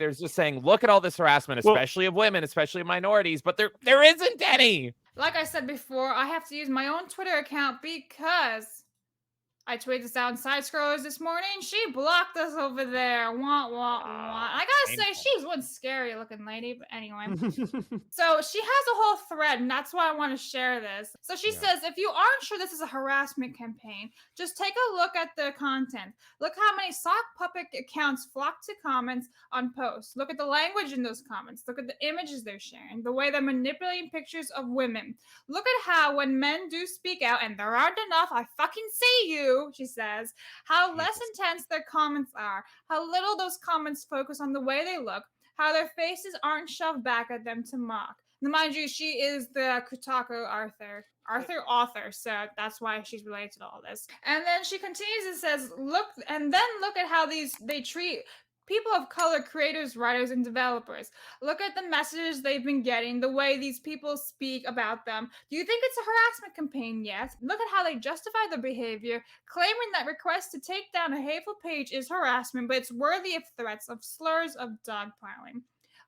There's just saying, look at all this harassment, especially of women, especially of minorities, but there isn't any. Like I said before, I have to use my own Twitter account because I tweeted this out in Side Scrollers this morning. She blocked us over there. Wah, wah, wah. I gotta say, she's one scary looking lady, but anyway. So she has a whole thread, and that's why I want to share this. So she says, if you aren't sure this is a harassment campaign, just take a look at the content. Look how many sock puppet accounts flock to comments on posts. Look at the language in those comments. Look at the images they're sharing, the way they're manipulating pictures of women. Look at how when men do speak out, and there aren't enough, I fucking see you, she says, how less intense their comments are, how little those comments focus on the way they look, how their faces aren't shoved back at them to mock. Now, mind you, she is the Kotaku author, so that's why she's related to all this. And then she continues and says, look at how they treat people of color, creators, writers, and developers. Look at the messages they've been getting, the way these people speak about them. Do you think it's a harassment campaign? Yes. Look at how they justify their behavior, claiming that request to take down a hateful page is harassment, but it's worthy of threats, of slurs, of dogpiling.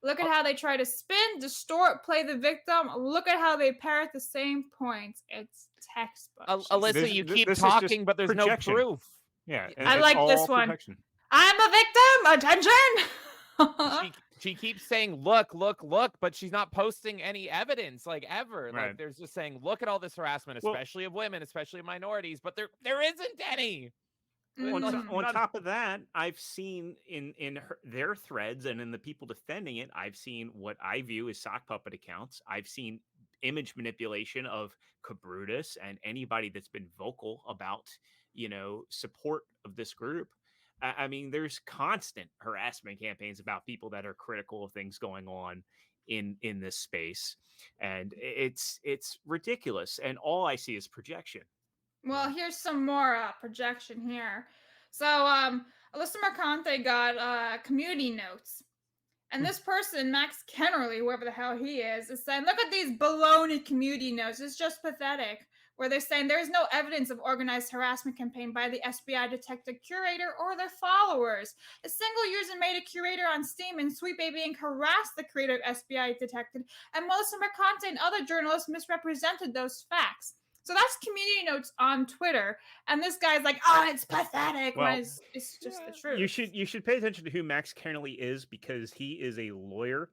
Look at how they try to spin, distort, play the victim. Look at how they parrot the same points. It's textbook. Alyssa, you keep talking, but there's no proof. Yeah, I like this one. Projection. I'm a victim. Attention. She keeps saying, look, but she's not posting any evidence, like, ever. Right. Like, there's just saying, look at all this harassment, especially of women, especially of minorities, but there isn't any. On top of that, I've seen in their threads and in the people defending it, I've seen what I view as sock puppet accounts. I've seen image manipulation of Cabrutus and anybody that's been vocal about, support of this group. I mean, there's constant harassment campaigns about people that are critical of things going on in this space, and it's ridiculous. And all I see is projection. Well, here's some more projection here. So, Alyssa Mercante got community notes. And this person, Max Kennerly, whoever the hell he is saying, look at these baloney community notes. It's just pathetic. Where they're saying there is no evidence of organized harassment campaign by the SBI detected curator or their followers. A single user made a curator on Steam and Sweet Baby Inc. harassed the creator of SBI detected, and Melissa Mercante and other journalists misrepresented those facts. So that's community notes on Twitter, and this guy's like, "Oh, it's pathetic." Well, it's just the truth. You should pay attention to who Max Kennerly is, because he is a lawyer,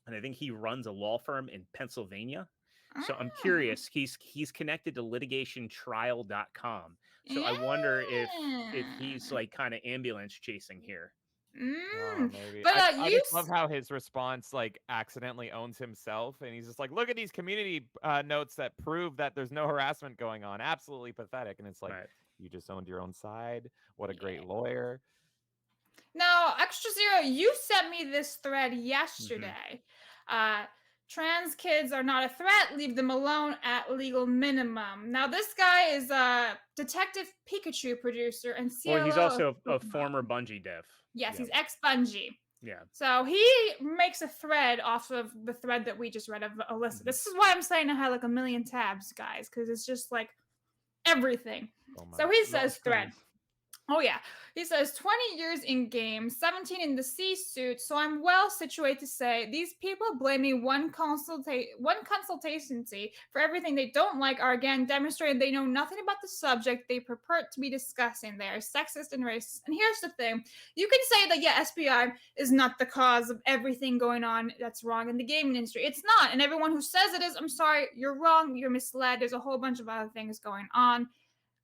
and I think he runs a law firm in Pennsylvania. So I'm curious. He's connected to litigationtrial.com. So I wonder if he's like kind of ambulance chasing here. Maybe. But I just love how his response like accidentally owns himself, and he's just like, look at these community notes that prove that there's no harassment going on. Absolutely pathetic. And it's like, you just owned your own side. What a great lawyer. Now, Extra Zero, you sent me this thread yesterday. Trans kids are not a threat. Leave them alone at legal minimum. Now, this guy is a Detective Pikachu producer and CLO. Well, he's also a former Bungie dev. Yes, he's ex-Bungie. Yeah. So he makes a thread off of the thread that we just read of Alyssa. This is why I'm saying I had like a million tabs, guys, because it's just like everything. So he says thread. Oh, yeah. He says 20 years in game, 17 in the C-suit, so I'm well situated to say these people blaming one consultancy for everything they don't like are again demonstrating they know nothing about the subject they purport to be discussing. They are sexist and racist. And here's the thing. You can say that, yeah, SBI is not the cause of everything going on that's wrong in the gaming industry. It's not. And everyone who says it is, I'm sorry, you're wrong, you're misled. There's a whole bunch of other things going on.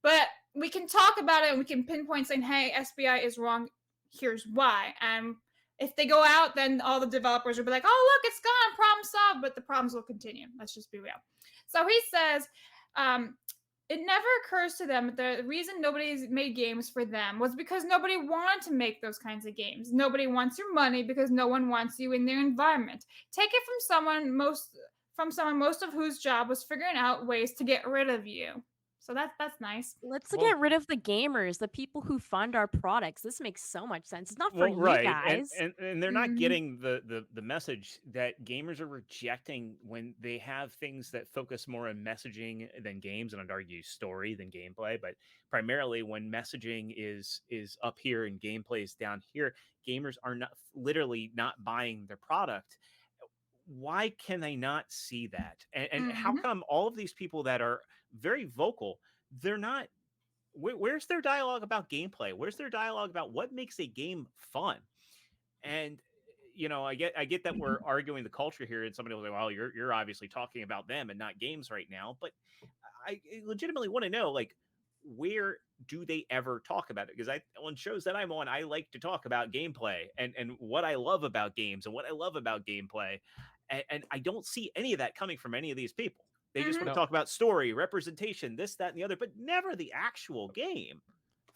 But we can talk about it and we can pinpoint saying, hey, SBI is wrong. Here's why. And if they go out, then all the developers will be like, oh, look, it's gone. Problem solved. But the problems will continue. Let's just be real. So he says, it never occurs to them that the reason nobody's made games for them was because nobody wanted to make those kinds of games. Nobody wants your money because no one wants you in their environment. Take it from someone most of whose job was figuring out ways to get rid of you. So that's nice. Let's get rid of the gamers, the people who fund our products. This makes so much sense. It's not for you right, guys. and they're not getting the message that gamers are rejecting when they have things that focus more on messaging than games, and I'd argue story than gameplay. But primarily, when messaging is up here and gameplay is down here, gamers are literally not buying their product. Why can they not see that? And how come all of these people that are very vocal, they're not? Where's their dialogue about gameplay? Where's their dialogue about what makes a game fun? And I get that we're arguing the culture here, and somebody will say, "Well, you're obviously talking about them and not games right now." But I legitimately want to know, like, where do they ever talk about it? Because on shows that I'm on, I like to talk about gameplay and what I love about games and what I love about gameplay, and I don't see any of that coming from any of these people. They just want to talk about story, representation, this, that, and the other, but never the actual game.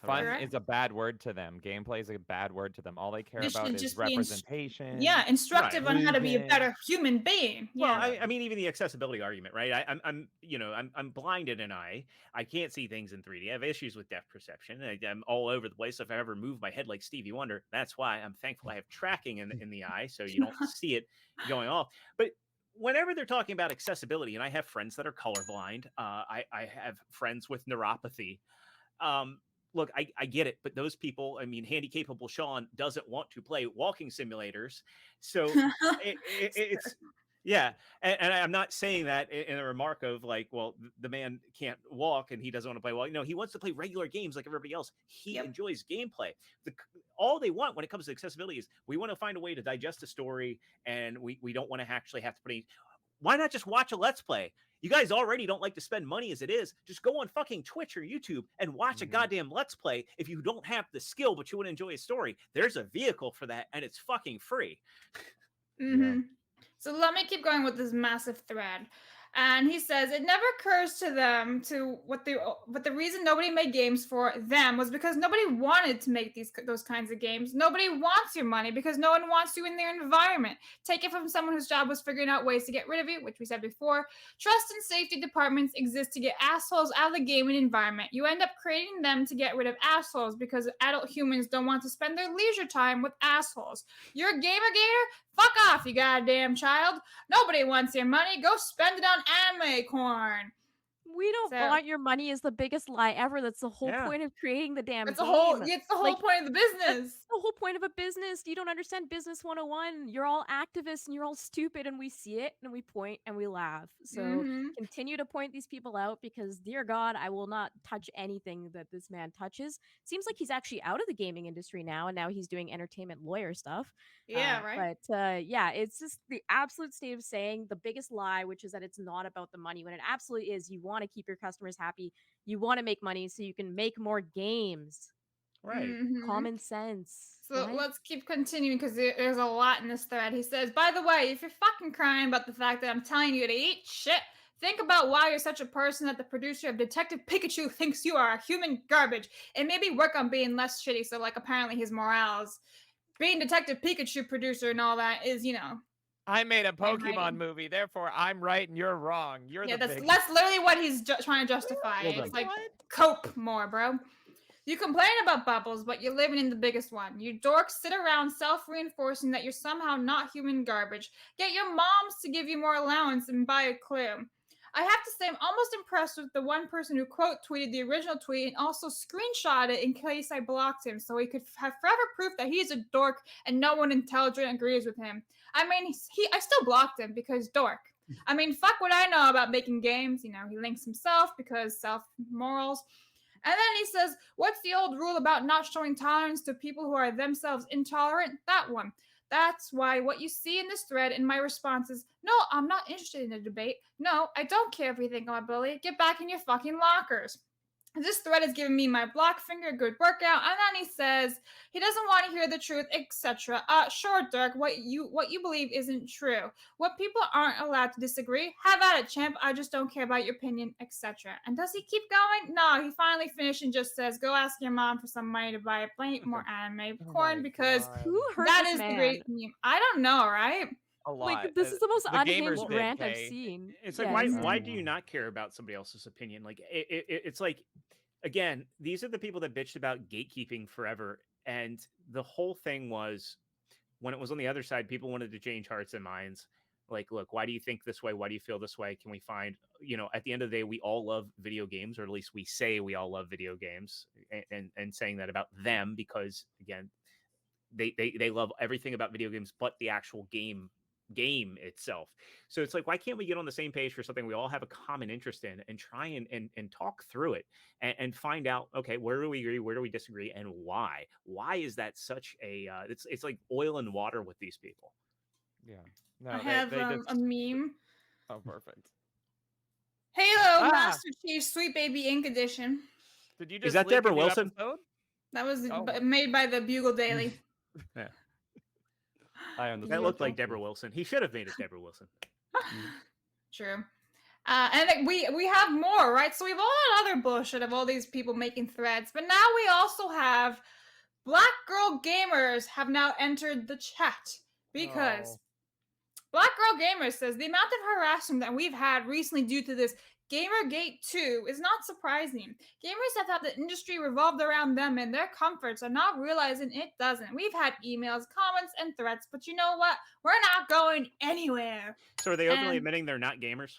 Fun is a bad word to them. Gameplay is a bad word to them. All they care about is representation. Instructive on how to be a better human being. Well, I mean, even the accessibility argument, right? I'm blind in an eye. I can't see things in 3D. I have issues with depth perception. I'm all over the place. If I ever move my head like Stevie Wonder, that's why I'm thankful I have tracking in the eye, so you don't see it going off. But whenever they're talking about accessibility, and I have friends that are colorblind, I have friends with neuropathy. Look, I get it, but those people, I mean, handy-capable Sean doesn't want to play walking simulators. So it's, yeah. And I'm not saying that in a remark of like, well, the man can't walk and he doesn't want to play. Well, he wants to play regular games like everybody else. He enjoys gameplay. All they want when it comes to accessibility is we want to find a way to digest a story, and we don't want to actually have to put any. Why not just watch a Let's Play? You guys already don't like to spend money as it is. Just go on fucking Twitch or YouTube and watch a goddamn Let's Play. If you don't have the skill, but you want to enjoy a story, there's a vehicle for that, and it's fucking free. So let me keep going with this massive thread. And he says it never occurs to them what the reason nobody made games for them was because nobody wanted to make those kinds of games. Nobody wants your money because no one wants you in their environment. Take it from someone whose job was figuring out ways to get rid of you, which we said before. Trust and safety departments exist to get assholes out of the gaming environment. You end up creating them to get rid of assholes because adult humans don't want to spend their leisure time with assholes. You're a gamer gator? Fuck off, you goddamn child. Nobody wants your money. Go spend it on anime corn. We don't want your money is the biggest lie ever. That's the whole point of creating the damn game. It's the whole point of the business. That's the whole point of a business. You don't understand business 101. You're all activists and you're all stupid, and we see it and we point and we laugh. So continue to point these people out, because dear God, I will not touch anything that this man touches. Seems like he's actually out of the gaming industry now, and now he's doing entertainment lawyer stuff. Yeah, right. But yeah, it's just the absolute state of saying the biggest lie, which is that it's not about the money, when it absolutely is. You want to keep your customers happy. You want to make money so you can make more games. Right. Common sense. So let's keep continuing, because there's a lot in this thread. He says, by the way, if you're fucking crying about the fact that I'm telling you to eat shit, think about why you're such a person that the producer of Detective Pikachu thinks you are human garbage, and maybe work on being less shitty. So like apparently his morals, being Detective Pikachu producer and all that is, I made a Pokemon movie, therefore I'm right and you're wrong. That's literally what he's trying to justify. It's like, cope more, bro. You complain about bubbles, but you're living in the biggest one. You dorks sit around self-reinforcing that you're somehow not human garbage. Get your moms to give you more allowance and buy a Clue. I have to say, I'm almost impressed with the one person who quote tweeted the original tweet and also screenshot it in case I blocked him, so he could have forever proof that he's a dork and no one intelligent agrees with him. I mean, I still blocked him because dork. I mean, fuck what I know about making games. He links himself because self-morals. And then he says, what's the old rule about not showing tolerance to people who are themselves intolerant? That one. That's why what you see in this thread in my response is, no, I'm not interested in a debate. No, I don't care if you think I'm a bully. Get back in your fucking lockers. This thread is giving me my block finger a good workout, and then he says he doesn't want to hear the truth, etc. Sure, Dirk, what you believe isn't true. What people aren't allowed to disagree, have at it, champ. I just don't care about your opinion, etc. And does he keep going? No, he finally finished and just says, go ask your mom for some money to buy a plenty more anime corn, because who hurt that this is man? the great meme. I don't know, right? A lot. Like, this is the most the gamers unhinged did, rant I've Kay. seen. It's like, why do you not care about somebody else's opinion? Like, it's like, again, these are the people that bitched about gatekeeping forever. And the whole thing was, when it was on the other side, people wanted to change hearts and minds. Like, look, why do you think this way? Why do you feel this way? Can we find, at the end of the day, we all love video games, or at least we say we all love video games, and saying that about them because, again, they love everything about video games but the actual game itself. So it's like, why can't we get on the same page for something we all have a common interest in and try and talk through it and find out, okay, where do we agree, where do we disagree, and why is that such a it's like oil and water with these people. Yeah. No, I have a meme. Oh, perfect. Halo Master Chief Sweet Baby Ink Edition. Did you just Is that Deborah Wilson? That was made by the Bugle Daily. Yeah. That looked like Deborah Wilson. He should have made it Deborah Wilson. True. And we have more, right? So we've all had other bullshit of all these people making threads, but now we also have Black Girl Gamers have now entered the chat because Black Girl Gamer says the amount of harassment that we've had recently due to this Gamergate 2 is not surprising. Gamers have thought the industry revolved around them and their comforts are not realizing it doesn't. We've had emails, comments, and threats, but you know what? We're not going anywhere. So are they openly admitting they're not gamers?